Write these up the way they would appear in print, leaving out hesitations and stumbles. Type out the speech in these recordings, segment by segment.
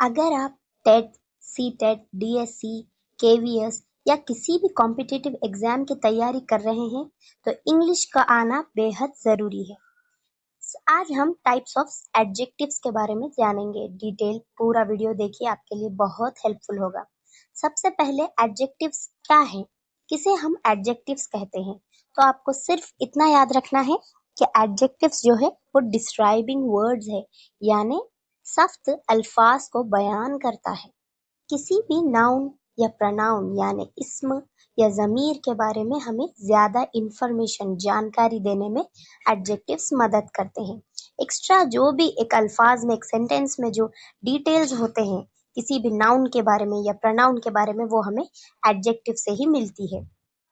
अगर आप TET, CTET, DSC, KVS या किसी भी कॉम्पिटिटिव एग्जाम की तैयारी कर रहे हैं तो इंग्लिश का आना बेहद ज़रूरी है। आज हम टाइप्स ऑफ एडजेक्टिव्स के बारे में जानेंगे। डिटेल पूरा वीडियो देखिए, आपके लिए बहुत हेल्पफुल होगा। सबसे पहले एडजेक्टिव्स क्या है, किसे हम एडजेक्टिव्स कहते हैं। तो आपको सिर्फ इतना याद रखना है कि एडजेक्टिव्स जो है वो डिस्क्राइबिंग वर्ड्स है, यानी सख्त अल्फाज को बयान करता है। किसी भी नाउन या प्रोनाउन यानी इस्म या ज़मीर के बारे में हमें ज़्यादा इंफॉर्मेशन जानकारी देने में एडजेक्टिव्स मदद करते हैं। एक्स्ट्रा जो भी एक अल्फाज में, एक सेंटेंस में जो डिटेल्स होते हैं किसी भी नाउन के बारे में या प्रोनाउन के बारे में, वो हमें एडजेक्टिव से ही मिलती है।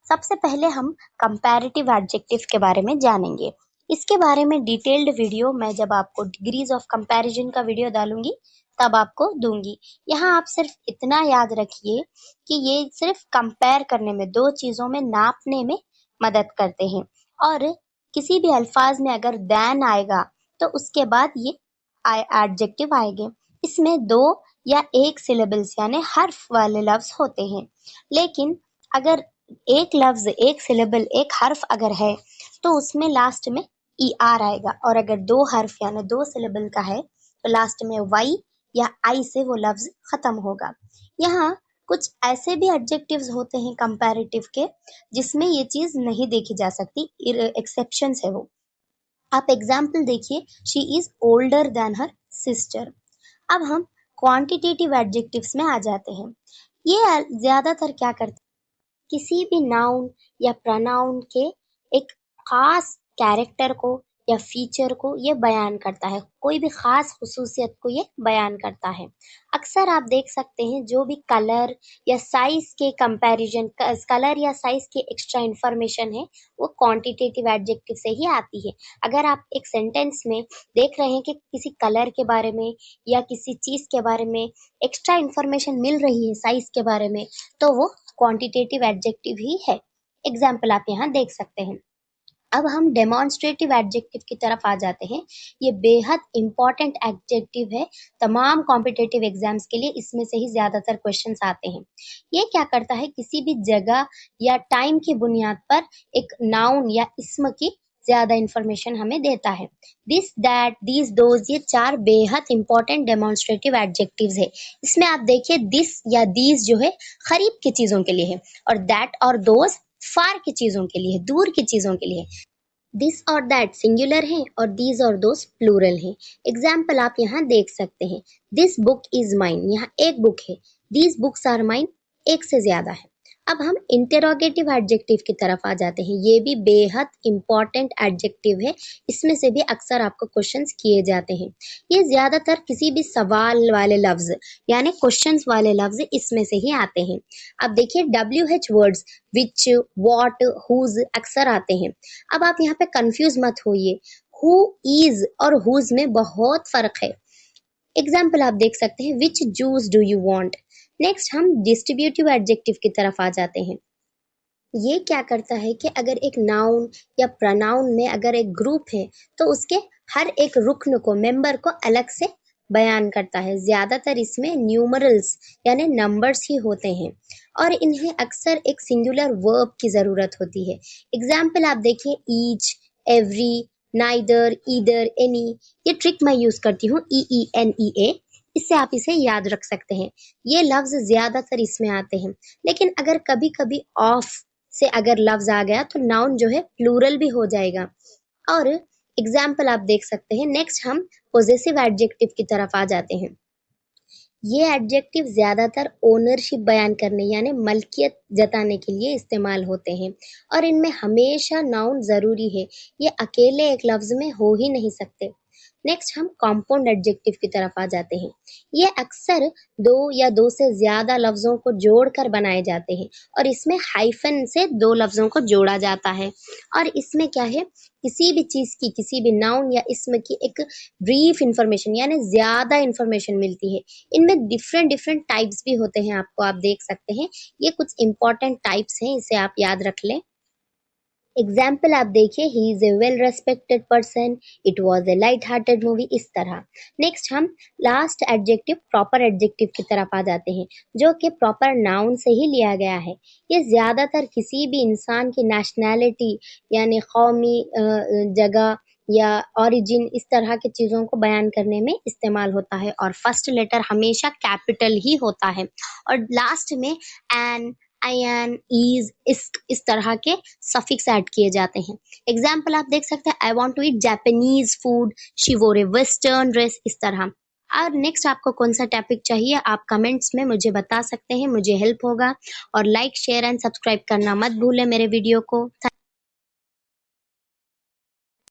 सबसे पहले हम कंपैरेटिव एडजेक्टिव के बारे में जानेंगे। इसके बारे में डिटेल्ड वीडियो मैं जब आपको डिग्रीज ऑफ कंपैरिजन का वीडियो डालूंगी तब आपको दूंगी। यहाँ आप सिर्फ इतना याद रखिए कि ये सिर्फ कंपेयर करने में, दो चीजों में नापने में मदद करते हैं। और किसी भी अल्फाज में अगर दैन आएगा तो उसके बाद ये एडजेक्टिव आएंगे। इसमें दो या एक सिलेबल्स यानी हर्फ वाले लफ्ज होते हैं। लेकिन अगर एक लफ्ज, एक सिलेबल, एक हर्फ अगर है तो उसमें लास्ट में ER आएगा, और अगर दो हर्फ यानी दो सिलेबल का है तो लास्ट में वाई या आई से वो लफ्ज खत्म होगा। यहाँ कुछ ऐसे भी एडजेक्टिव्स होते हैं कंपैरेटिव के जिसमें ये चीज नहीं देखी जा सकती, एक्सेप्शंस है वो। आप एग्जाम्पल देखिए, she is older than her sister. अब हम क्वांटिटेटिव एडजेक्टिव्स में आ जाते हैं। ये ज्यादातर क्या करते हैं, किसी भी नाउन या प्रोनाउन के एक खास कैरेक्टर को या फीचर को ये बयान करता है, कोई भी खास खुसूसियत को ये बयान करता है। अक्सर आप देख सकते हैं जो भी कलर या साइज के कंपैरिजन, कलर या साइज की एक्स्ट्रा इंफॉर्मेशन है वो क्वांटिटेटिव एडजेक्टिव से ही आती है। अगर आप एक सेंटेंस में देख रहे हैं कि किसी कलर के बारे में या किसी चीज के बारे में एक्स्ट्रा इंफॉर्मेशन मिल रही है साइज के बारे में, तो वो क्वांटिटेटिव एडजेक्टिव ही है। एग्जाम्पल आप यहाँ देख सकते हैं। अब हम डेमोन्स्ट्रेटिव एडजेक्टिव की तरफ आ जाते हैं। ये बेहद इंपॉर्टेंट एडजेक्टिव है तमाम कॉम्पिटिटिव एग्जाम्स के लिए, इसमें से ही ज्यादातर क्वेश्चंस आते हैं। ये क्या करता है, किसी भी जगह या टाइम की बुनियाद पर एक नाउन या इस्म की ज्यादा इंफॉर्मेशन हमें देता है। दिस, दैट, दीज, दोज, ये चार बेहद इंपॉर्टेंट डेमोन्स्ट्रेटिव एडजेक्टिव्स है। इसमें आप देखिए, दिस या दीज जो है करीब की चीजों के लिए है, और दैट और दोज फार की चीजों के लिए, दूर की चीजों के लिए। दिस और दैट सिंगुलर है और दीज और दोस प्लूरल है। एग्जाम्पल आप यहाँ देख सकते हैं, दिस बुक इज माइन, यहाँ एक बुक है। दीज बुक्स आर माइन, एक से ज्यादा है। अब हम इंटेरोगेटिव एडजेक्टिव की तरफ आ जाते हैं। ये भी बेहद इंपॉर्टेंट एडजेक्टिव है, इसमें से भी अक्सर आपको क्वेश्चंस किए जाते हैं। ये ज्यादातर किसी भी सवाल वाले लफ्ज यानी क्वेश्चंस वाले लफ्ज इसमें से ही आते हैं। अब देखिए, WH words which, what, whose अक्सर आते हैं। अब आप यहाँ पे कंफ्यूज मत होइए, हु, इज और हुज में बहुत फर्क है। एग्जाम्पल आप देख सकते हैं, which juice do you want. Next हम डिस्ट्रीब्यूटिव एडजेक्टिव की तरफ आ जाते हैं। ये क्या करता है कि अगर एक नाउन या प्रोनाउन में अगर एक ग्रुप है तो उसके हर एक रुकन को, मेंबर को अलग से बयान करता है। ज्यादातर इसमें न्यूमरल्स यानी नंबर्स ही होते हैं और इन्हें अक्सर एक सिंगुलर वर्ब की जरूरत होती है। एग्जाम्पल आप देखिए, each, every, neither, either, any. ये ट्रिक मैं यूज करती हूँ, EENEA, इससे आप इसे याद रख सकते हैं। ये लफ्ज ज्यादातर इसमें आते हैं। लेकिन अगर कभी कभी ऑफ से अगर लफ्ज आ गया तो नाउन जो है प्लूरल भी हो जाएगा। और एग्जाम्पल आप देख सकते हैं। नेक्स्ट हम पोजेसिव एडजेक्टिव की तरफ आ जाते हैं। ये एडजेक्टिव ज्यादातर ओनरशिप बयान करने यानी मलकियत जताने के लिए इस्तेमाल होते हैं और इनमें हमेशा नाउन जरूरी है, ये अकेले एक लफ्ज में हो ही नहीं सकते। नेक्स्ट हम कॉम्पाउंड एडजेक्टिव की तरफ आ जाते हैं। ये अक्सर दो या दो से ज्यादा लफ्जों को जोड़कर बनाए जाते हैं और इसमें हाइफन से दो लफ्जों को जोड़ा जाता है। और इसमें क्या है, किसी भी चीज की, किसी भी नाउन या इसम की एक ब्रीफ इंफॉर्मेशन यानी ज्यादा इंफॉर्मेशन मिलती है। इनमें डिफरेंट डिफरेंट टाइप्स भी होते हैं, आपको आप देख सकते हैं। ये कुछ इंपॉर्टेंट टाइप्स हैं, इसे आप याद रख लें। एग्जाम्पल आप देखिए, he is a well respected person, it was a light hearted movie, इस तरह। नेक्स्ट हम लास्ट एडजेक्टिव प्रॉपर एडजेक्टिव की तरफ आ जाते हैं, जो कि प्रॉपर नाउन से ही लिया गया है। ये ज्यादातर किसी भी इंसान की नेशनैलिटी यानी कौमी जगह या ओरिजिन, इस तरह की चीजों को बयान करने में इस्तेमाल होता है, और फर्स्ट लेटर हमेशा कैपिटल ही होता है, और लास्ट में एन, आयन, इज, इस तरह के सफिक्स ऐड किए जाते हैं। एग्जाम्पल आप देख सकते हैं, I want to eat Japanese food, she wore a western dress, इस तरह। और नेक्स्ट आपको कौन सा टॉपिक चाहिए, आप कमेंट्स में मुझे बता सकते हैं, मुझे हेल्प होगा। और लाइक शेयर एंड सब्सक्राइब करना मत भूलें मेरे वीडियो को।